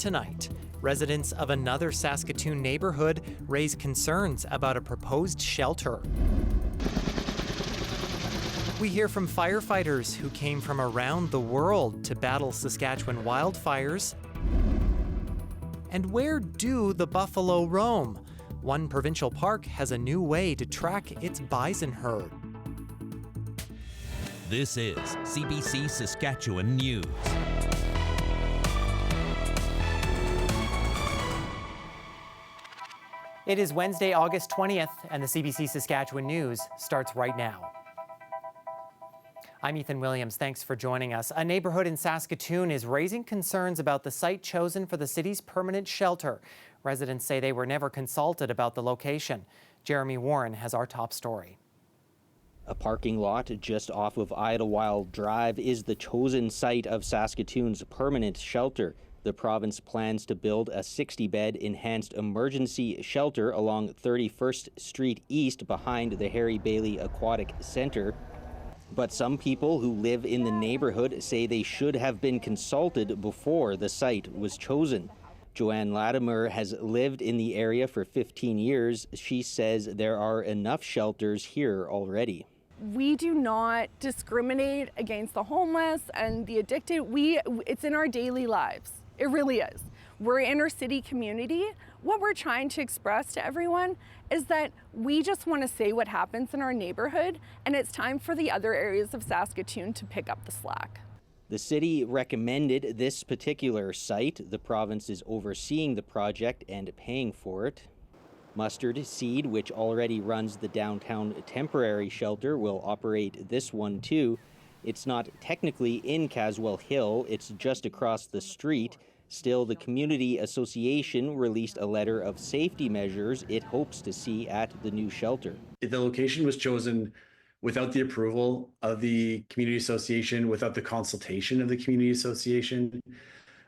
tonight. Residents of another Saskatoon neighborhood raise concerns about a proposed shelter. We hear from firefighters who came from around the world to battle Saskatchewan wildfires. And where do the buffalo roam? One provincial park has a new way to track its bison herd. This is CBC Saskatchewan News. It is Wednesday, August 20th, and the CBC Saskatchewan News starts right now. I'm Ethan Williams. Thanks for joining us. A neighborhood in Saskatoon is raising concerns about the site chosen for the city's permanent shelter. Residents say they were never consulted about the location. Jeremy Warren has our top story. A parking lot just off of Idlewild Drive is the chosen site of Saskatoon's permanent shelter. The province plans to build a 60-bed enhanced emergency shelter along 31st Street East behind the Harry Bailey Aquatic Centre. But some people who live in the neighborhood say they should have been consulted before the site was chosen. Joanne Latimer has lived in the area for 15 years. She says there are enough shelters here already. We do not discriminate against the homeless and the addicted. It's in our daily lives. It really is. We're an inner city community. What we're trying to express to everyone is that we just want to say what happens in our neighborhood, and it's time for the other areas of Saskatoon to pick up the slack. The city recommended this particular site. The province is overseeing the project and paying for it. Mustard Seed, which already runs the downtown temporary shelter, will operate this one too. It's not technically in Caswell Hill, it's just across the street. Still, the Community Association released a letter of safety measures it hopes to see at the new shelter. The location was chosen without the approval of the Community Association, without the consultation of the Community Association.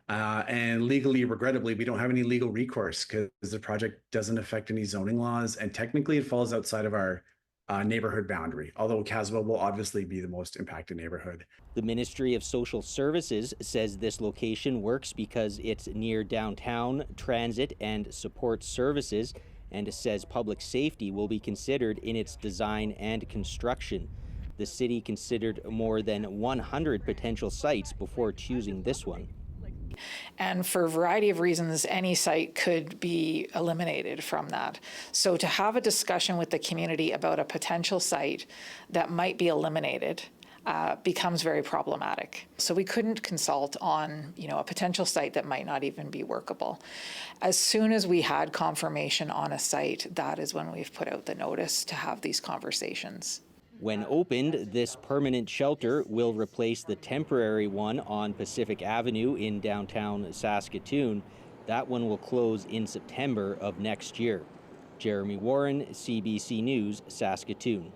And legally, regrettably, we don't have any legal recourse because the project doesn't affect any zoning laws. And technically, it falls outside of our neighborhood boundary, although Caswell will obviously be the most impacted neighborhood. The Ministry of Social Services says this location works because it's near downtown, transit, and support services, and says public safety will be considered in its design and construction. The city considered more than 100 potential sites before choosing this one. And for a variety of reasons, any site could be eliminated from that. So to have a discussion with the community about a potential site that might be eliminated becomes very problematic. So we couldn't consult on, a potential site that might not even be workable. As soon as we had confirmation on a site, that is when we've put out the notice to have these conversations. When opened, this permanent shelter will replace the temporary one on Pacific Avenue in downtown Saskatoon. That one will close in September of next year. Jeremy Warren, CBC News, Saskatoon.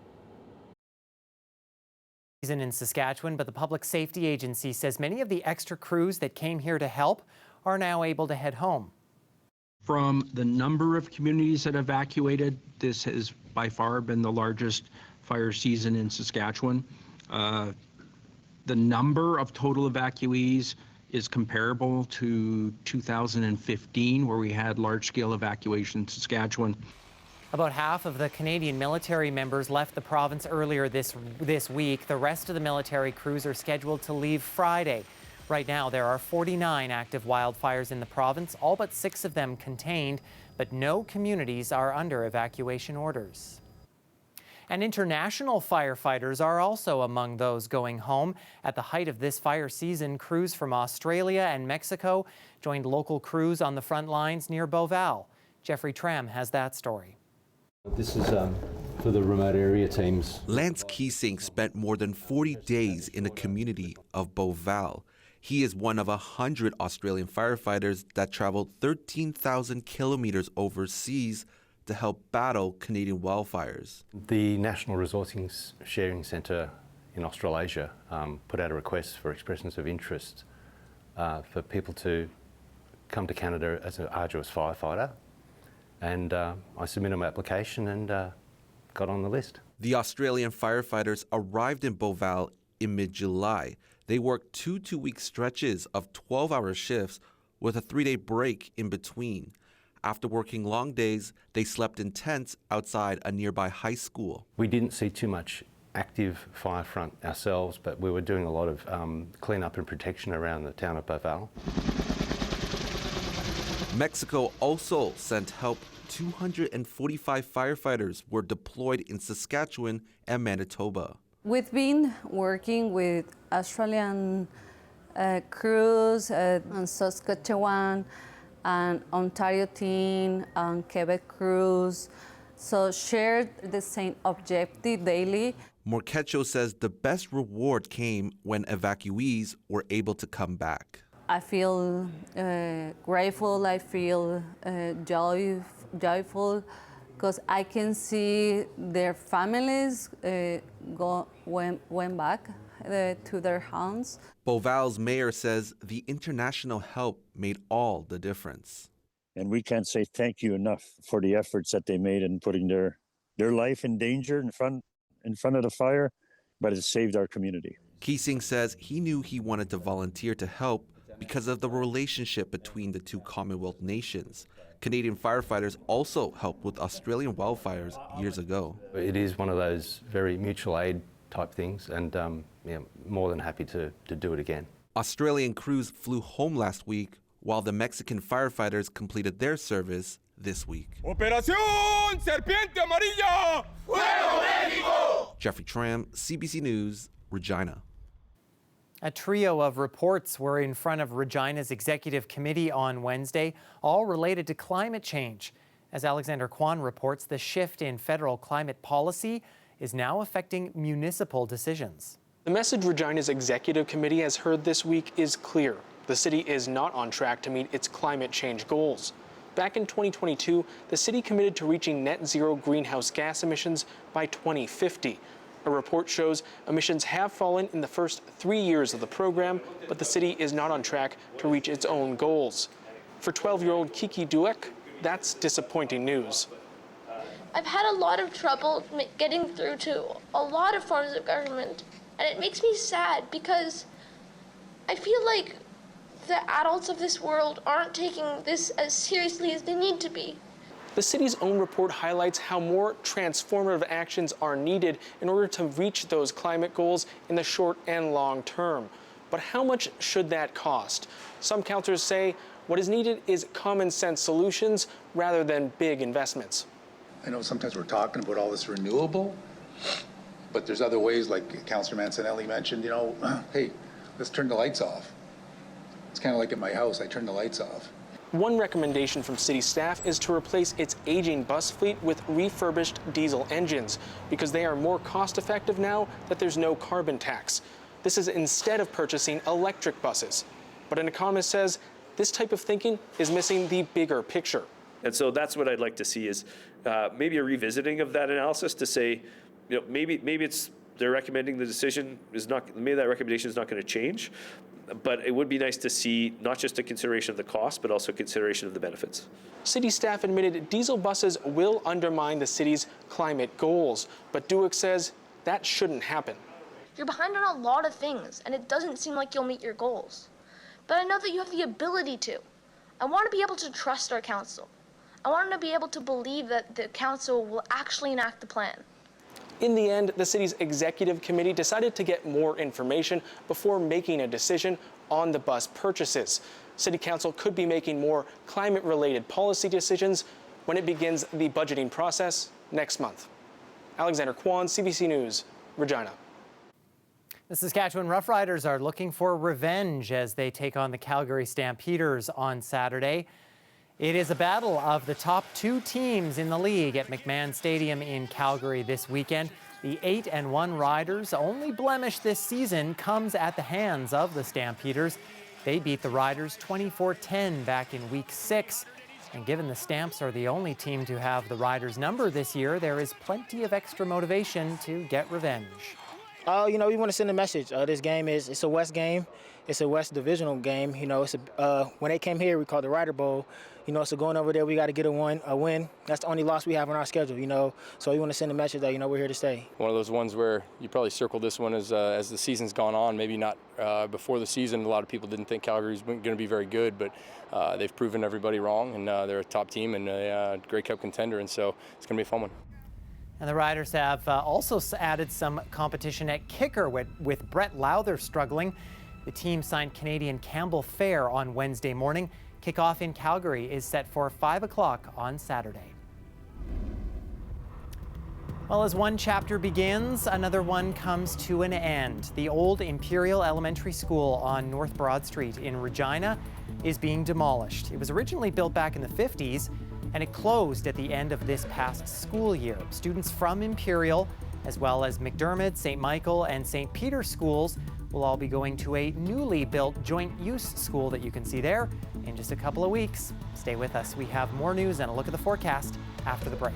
In Saskatchewan, but the Public Safety Agency says many of the extra crews that came here to help are now able to head home. From the number of communities that evacuated, this has by far been the largest fire season in Saskatchewan. The number of total evacuees is comparable to 2015, where we had large-scale evacuation in Saskatchewan. About half of the Canadian military members left the province earlier this week. The rest of the military crews are scheduled to leave Friday. Right now, there are 49 active wildfires in the province, all but 6 of them contained, but no communities are under evacuation orders. And international firefighters are also among those going home. At the height of this fire season, crews from Australia and Mexico joined local crews on the front lines near Beauval. Jeffrey Tram has that story. This is for the remote area teams. Lance Keesing spent more than 40 days in the community of Beauval. He is one of 100 Australian firefighters that traveled 13,000 kilometers overseas to help battle Canadian wildfires. The National Resourcing Sharing Centre in Australasia put out a request for expressions of interest for people to come to Canada as an arduous firefighter. And I submitted my application and got on the list. The Australian firefighters arrived in Beauval in mid-July. They worked 2 2-week stretches of 12-hour shifts with a 3-day break in between. After working long days, they slept in tents outside a nearby high school. We didn't see too much active fire front ourselves, but we were doing a lot of cleanup and protection around the town of Beauval. Mexico also sent help. 245 firefighters were deployed in Saskatchewan and Manitoba. We've been working with Australian crews in Saskatchewan and Ontario team and Quebec crews, so shared the same objective daily. Morquecho says the best reward came when evacuees were able to come back. I feel grateful, I feel joyful, because I can see their families went back to their homes. Beauval's mayor says the international help made all the difference. And we can't say thank you enough for the efforts that they made in putting their life in danger in front of the fire, but it saved our community. Keesing says he knew he wanted to volunteer to help because of the relationship between the two Commonwealth nations. Canadian firefighters also helped with Australian wildfires years ago. It is one of those very mutual aid type things, and more than happy to do it again. Australian crews flew home last week, while the Mexican firefighters completed their service this week. Operación Serpiente Amarilla! Fuego México! Jeffrey Tram, CBC News, Regina. A trio of reports were in front of Regina's executive committee on Wednesday, all related to climate change. As Alexander Kwan reports, the shift in federal climate policy is now affecting municipal decisions. The message Regina's executive committee has heard this week is clear. The city is not on track to meet its climate change goals. Back in 2022, the city committed to reaching net zero greenhouse gas emissions by 2050. A report shows emissions have fallen in the first 3 years of the program, but the city is not on track to reach its own goals. For 12-year-old Kiki Duek, that's disappointing news. I've had a lot of trouble getting through to a lot of forms of government, and it makes me sad because I feel like the adults of this world aren't taking this as seriously as they need to be. The city's own report highlights how more transformative actions are needed in order to reach those climate goals in the short and long term. But how much should that cost? Some councillors say what is needed is common sense solutions rather than big investments. I know sometimes we're talking about all this renewable, but there's other ways, like Councillor Mancinelli mentioned, hey, let's turn the lights off. It's kind of like at my house, I turn the lights off. One recommendation from city staff is to replace its aging bus fleet with refurbished diesel engines because they are more cost-effective now that there's no carbon tax. This is instead of purchasing electric buses. But an economist says this type of thinking is missing the bigger picture. And so that's what I'd like to see is maybe a revisiting of that analysis to say, maybe it's they're recommending the decision is not, maybe that recommendation is not going to change. But it would be nice to see not just a consideration of the cost, but also consideration of the benefits. City staff admitted diesel buses will undermine the city's climate goals, but Duek says that shouldn't happen. You're behind on a lot of things, and it doesn't seem like you'll meet your goals. But I know that you have the ability to. I want to be able to trust our council. I want to be able to believe that the council will actually enact the plan. In the end, the city's executive committee decided to get more information before making a decision on the bus purchases. City Council could be making more climate-related policy decisions when it begins the budgeting process next month. Alexander Kwan, CBC News, Regina. The Saskatchewan Roughriders are looking for revenge as they take on the Calgary Stampeders on Saturday. It is a battle of the top two teams in the league at McMahon Stadium in Calgary this weekend. The 8-1 Riders' only blemish this season comes at the hands of the Stampeders. They beat the Riders 24-10 back in Week 6. And given the Stamps are the only team to have the Riders' number this year, there is plenty of extra motivation to get revenge. We want to send a message. This game it's a West game. it's a West Divisional game. You know, it's when they came here, we called it the Ryder Bowl. You know, so going over there, we got to get a win. That's the only loss we have on our schedule, you know. So we want to send a message that, you know, we're here to stay. One of those ones where you probably circle this one as the season's gone on. Maybe not before the season. A lot of people didn't think Calgary's going to be very good, but they've proven everybody wrong, and they're a top team and a Grey Cup contender, and so it's going to be a fun one. And the Riders have also added some competition at kicker with Brett Lowther struggling. The team signed Canadian Campbell Fair on Wednesday morning. Kickoff in Calgary is set for 5 o'clock on Saturday. Well, as one chapter begins, another one comes to an end. The old Imperial Elementary School on North Broad Street in Regina is being demolished. It was originally built back in the 50s, and it closed at the end of this past school year. Students from Imperial, as well as McDermott, St. Michael, and St. Peter schools will all be going to a newly built joint use school that you can see there in just a couple of weeks. Stay with us. We have more news and a look at the forecast after the break.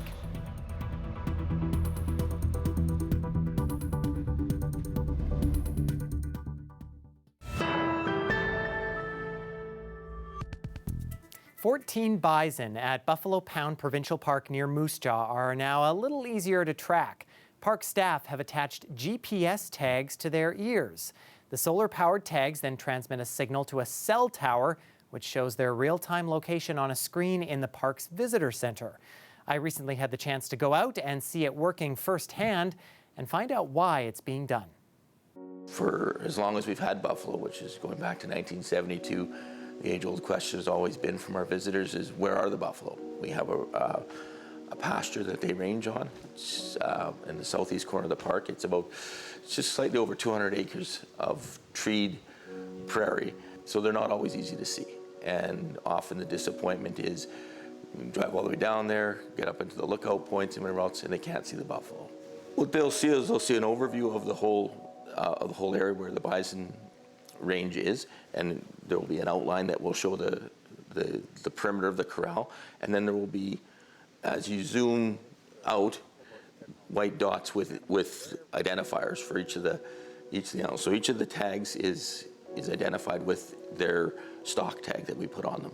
"14 bison at Buffalo Pound Provincial Park near Moose Jaw are now a little easier to track. Park staff have attached GPS tags to their ears. The solar-powered tags then transmit a signal to a cell tower, which shows their real-time location on a screen in the park's visitor center. I recently had the chance to go out and see it working firsthand and find out why it's being done. For as long as we've had buffalo, which is going back to 1972, the age-old question has always been from our visitors is, where are the buffalo? We have a pasture that they range on. It's in the southeast corner of the park. It's just slightly over 200 acres of treed prairie, so they're not always easy to see. And often the disappointment is you drive all the way down there, get up into the lookout points and whatever else, and they can't see the buffalo. What they'll see is they'll see an overview of the whole area where the bison range is, and there will be an outline that will show the perimeter of the corral, and then there will be, as you zoom out, white dots with identifiers for each of the animals. So each of the tags is identified with their stock tag that we put on them.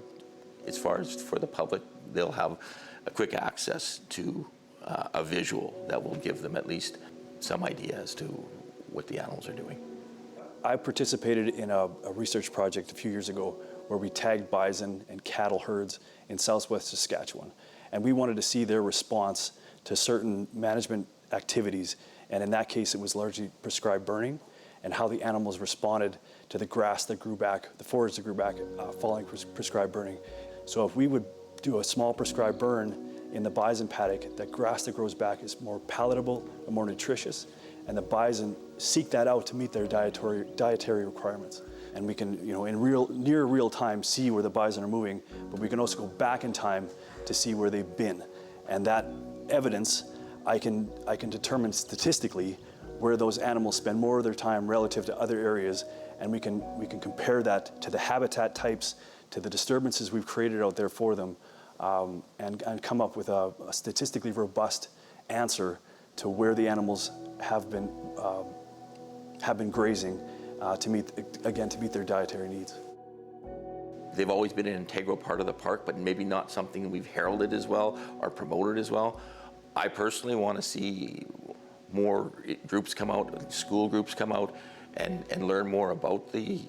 As far as for the public, they'll have a quick access to a visual that will give them at least some idea as to what the animals are doing. I participated in a research project a few years ago where we tagged bison and cattle herds in southwest Saskatchewan. And we wanted to see their response to certain management activities. And in that case, it was largely prescribed burning and how the animals responded to the grass that grew back, the forage that grew back following prescribed burning. So if we would do a small prescribed burn in the bison paddock, that grass that grows back is more palatable and more nutritious. And the bison seek that out to meet their dietary requirements. And we can, in near real time see where the bison are moving, but we can also go back in time to see where they've been. And that evidence, I can determine statistically where those animals spend more of their time relative to other areas, and we can compare that to the habitat types, to the disturbances we've created out there for them, and come up with a statistically robust answer to where the animals have been grazing to meet their dietary needs. They've always been an integral part of the park, but maybe not something we've heralded as well or promoted as well. I personally want to see more groups come out, school groups come out, and learn more about the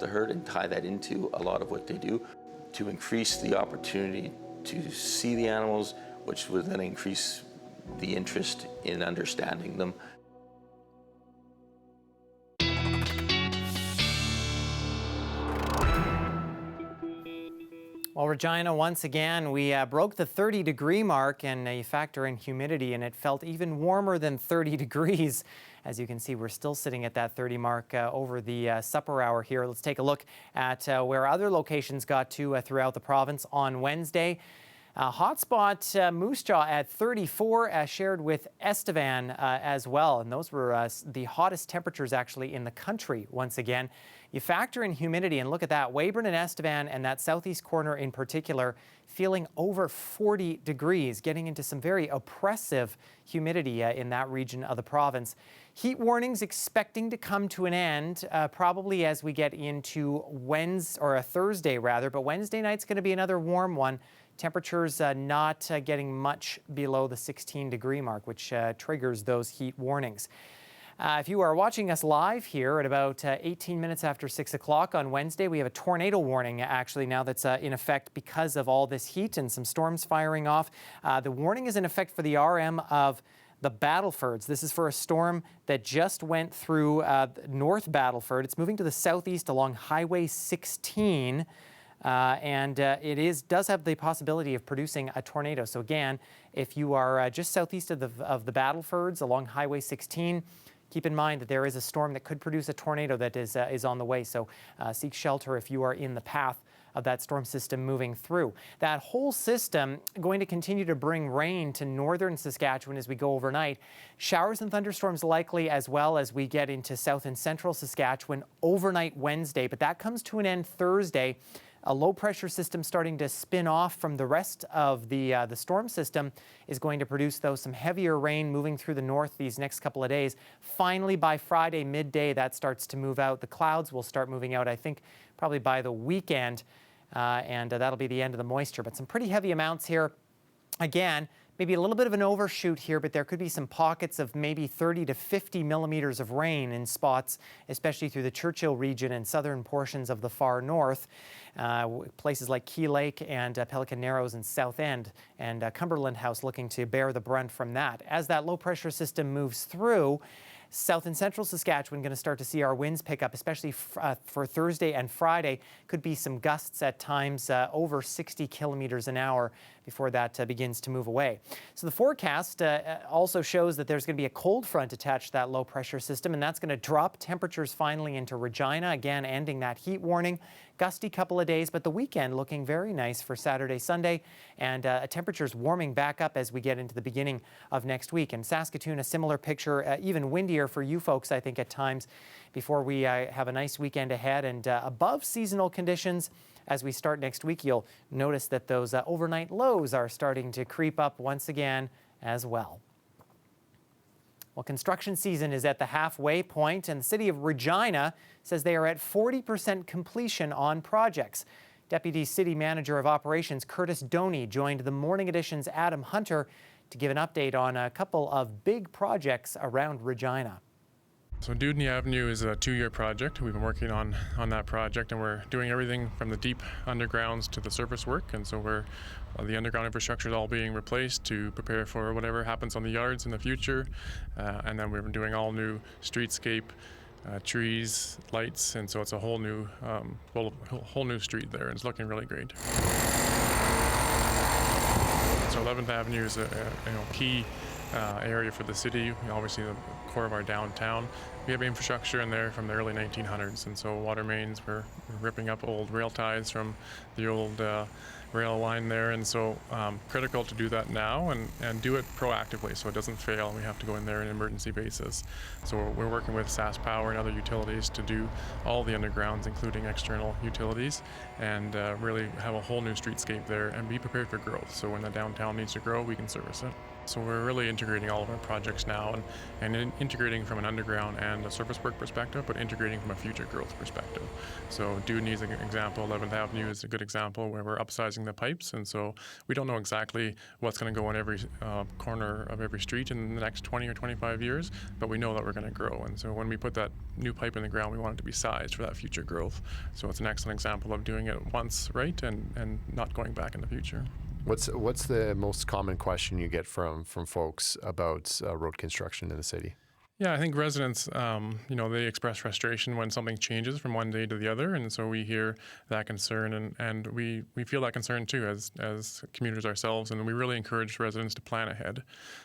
herd and tie that into a lot of what they do to increase the opportunity to see the animals, which would then increase the interest in understanding them. Well, Regina, once again, we broke the 30-degree mark, and you factor in humidity, and it felt even warmer than 30 degrees. As you can see, we're still sitting at that 30 mark over the supper hour here. Let's take a look at where other locations got to throughout the province on Wednesday. Hotspot Moose Jaw at 34, shared with Estevan as well. And those were the hottest temperatures actually in the country once again. You factor in humidity and look at that. Weyburn and Estevan and that southeast corner in particular feeling over 40 degrees, getting into some very oppressive humidity in that region of the province. Heat warnings expecting to come to an end probably as we get into Thursday rather, but Wednesday night's going to be another warm one. Temperatures not getting much below the 16-degree mark, which triggers those heat warnings. If you are watching us live here at about 18 minutes after 6 o'clock on Wednesday, we have a tornado warning actually now that's in effect because of all this heat and some storms firing off. The warning is in effect for the RM of the Battlefords. This is for a storm that just went through North Battleford. It's moving to the southeast along Highway 16. It does have the possibility of producing a tornado. So again, if you are just southeast of the Battlefords along Highway 16, keep in mind that there is a storm that could produce a tornado that is on the way. So seek shelter if you are in the path of that storm system moving through. That whole system going to continue to bring rain to northern Saskatchewan as we go overnight. Showers and thunderstorms likely as well as we get into south and central Saskatchewan overnight Wednesday, but that comes to an end Thursday. A low pressure system starting to spin off from the rest of the storm system is going to produce, though, some heavier rain moving through the north these next couple of days. Finally, by Friday midday, that starts to move out. The clouds will start moving out, I think, probably by the weekend, and that'll be the end of the moisture. But some pretty heavy amounts here. Again, maybe a little bit of an overshoot here, but there could be some pockets of maybe 30 to 50 millimeters of rain in spots, especially through the Churchill region and southern portions of the far north. Places like Key Lake and Pelican Narrows and South End and Cumberland House looking to bear the brunt from that. As that low pressure system moves through, south and central Saskatchewan going to start to see our winds pick up, especially for Thursday and Friday. Could be some gusts at times over 60 kilometers an hour before that begins to move away. So the forecast also shows that there's going to be a cold front attached to that low pressure system, and that's going to drop temperatures finally into Regina, again ending that heat warning. Gusty couple of days, but the weekend looking very nice for Saturday, Sunday, and temperatures warming back up as we get into the beginning of next week. And Saskatoon, a similar picture, even windier for you folks, I think, at times, before we have a nice weekend ahead and above seasonal conditions. As we start next week, you'll notice that those overnight lows are starting to creep up once again as well. Well, construction season is at the halfway point, and the city of Regina says they are at 40% completion on projects. Deputy City Manager of Operations Curtis Doney joined the Morning Edition's Adam Hunter to give an update on a couple of big projects around Regina. So Dewdney Avenue is a 2-year project. We've been working on that project, and we're doing everything from the deep undergrounds to the surface work. And so the underground infrastructure is all being replaced to prepare for whatever happens on the yards in the future. And then we've been doing all new streetscape, trees, lights, and so it's a whole new street there, and it's looking really great. So 11th Avenue is a key area for the city, obviously the core of our downtown. We have infrastructure in there from the early 1900s, and so water mains, we're ripping up old rail ties from the old rail line there, and so critical to do that now and do it proactively so it doesn't fail. We have to go in there on an emergency basis. So we're working with Sask Power and other utilities to do all the undergrounds, including external utilities, and really have a whole new streetscape there and be prepared for growth. So when the downtown needs to grow, we can service it. So we're really integrating all of our projects now and integrating from an underground and a surface work perspective, but integrating from a future growth perspective. So Dewdney is an example, 11th Avenue is a good example where we're upsizing the pipes, and so we don't know exactly what's going to go in every corner of every street in the next 20 or 25 years, but we know that we're going to grow. And so when we put that new pipe in the ground, we want it to be sized for that future growth. So it's an excellent example of doing it once right and not going back in the future. What's the most common question you get from folks about road construction in the city? Yeah, I think residents, they express frustration when something changes from one day to the other, and so we hear that concern, and we feel that concern too as commuters ourselves, and we really encourage residents to plan ahead.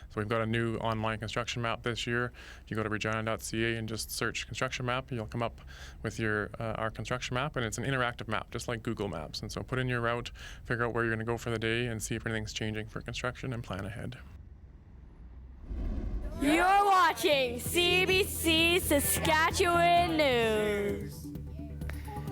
So we've got a new online construction map this year. If you go to regina.ca and just search construction map, you'll come up with our construction map, and it's an interactive map, just like Google Maps. And so put in your route, figure out where you're going to go for the day, and see if anything's changing for construction, and plan ahead. You're watching CBC Saskatchewan News.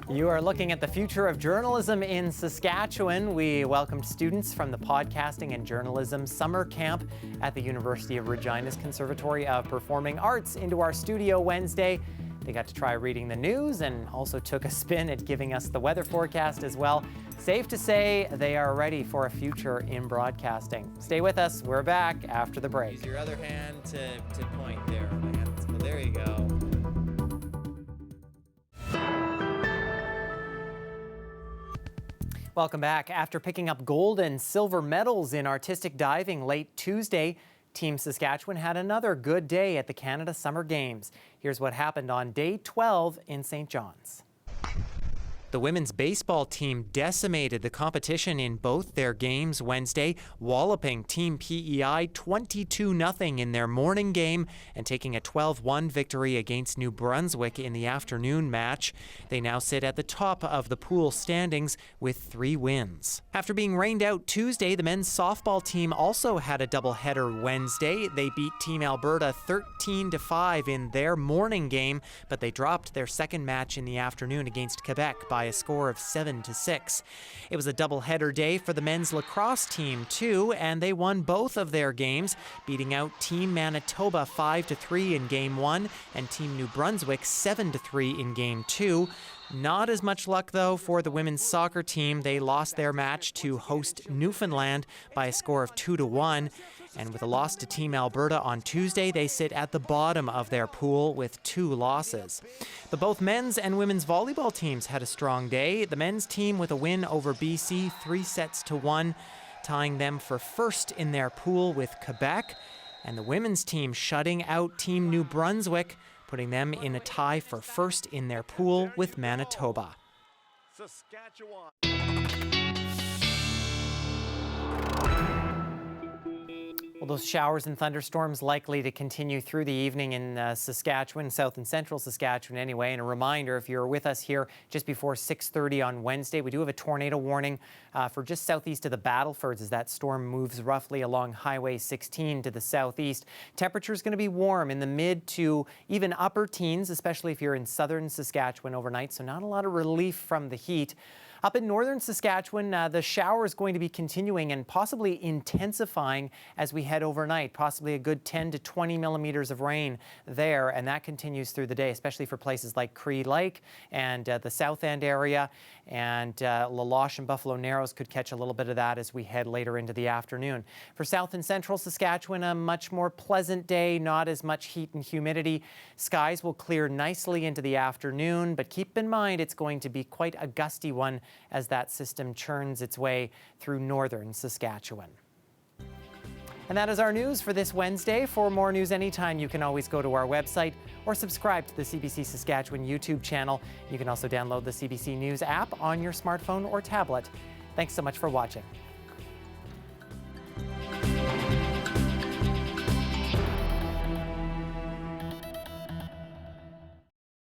You are looking at the future of journalism in Saskatchewan. We welcomed students from the Podcasting and Journalism Summer Camp at the University of Regina's Conservatory of Performing Arts into our studio Wednesday. They got to try reading the news and also took a spin at giving us the weather forecast as well. Safe to say they are ready for a future in broadcasting. Stay with us. We're back after the break. Use your other hand to point there. Well, there you go. Welcome back. After picking up gold and silver medals in artistic diving late Tuesday, Team Saskatchewan had another good day at the Canada Summer Games. Here's what happened on day 12 in St. John's. The women's baseball team decimated the competition in both their games Wednesday, walloping Team PEI 22-0 in their morning game and taking a 12-1 victory against New Brunswick in the afternoon match. They now sit at the top of the pool standings with 3 wins. After being rained out Tuesday, the men's softball team also had a doubleheader Wednesday. They beat Team Alberta 13-5 in their morning game, but they dropped their second match in the afternoon against Quebec by a score of 7-6. It was a doubleheader day for the men's lacrosse team too, and they won both of their games, beating out Team Manitoba 5-3 in Game 1 and Team New Brunswick 7-3 in Game 2. Not as much luck, though, for the women's soccer team. They lost their match to host Newfoundland by a score of 2-1. And with a loss to Team Alberta on Tuesday, they sit at the bottom of their pool with 2 losses. But both men's and women's volleyball teams had a strong day. The men's team with a win over BC 3-1, tying them for first in their pool with Quebec. And the women's team shutting out Team New Brunswick, putting them in a tie for first in their pool with Manitoba. Saskatchewan. Well, those showers and thunderstorms likely to continue through the evening in Saskatchewan, south and central Saskatchewan anyway. And a reminder, if you're with us here just before 6:30 on Wednesday, we do have a tornado warning for just southeast of the Battlefords as that storm moves roughly along Highway 16 to the southeast. Temperature is going to be warm in the mid to even upper teens, especially if you're in southern Saskatchewan overnight, so not a lot of relief from the heat. Up in northern Saskatchewan, the shower is going to be continuing and possibly intensifying as we head overnight, possibly a good 10 to 20 millimeters of rain there, and that continues through the day, especially for places like Cree Lake and the South End area, and La Loche and Buffalo Narrows could catch a little bit of that as we head later into the afternoon. For south and central Saskatchewan, a much more pleasant day, not as much heat and humidity. Skies will clear nicely into the afternoon, but keep in mind it's going to be quite a gusty one as that system churns its way through northern Saskatchewan. And that is our news for this Wednesday. For more news anytime, you can always go to our website or subscribe to the CBC Saskatchewan YouTube channel. You can also download the CBC News app on your smartphone or tablet. Thanks so much for watching.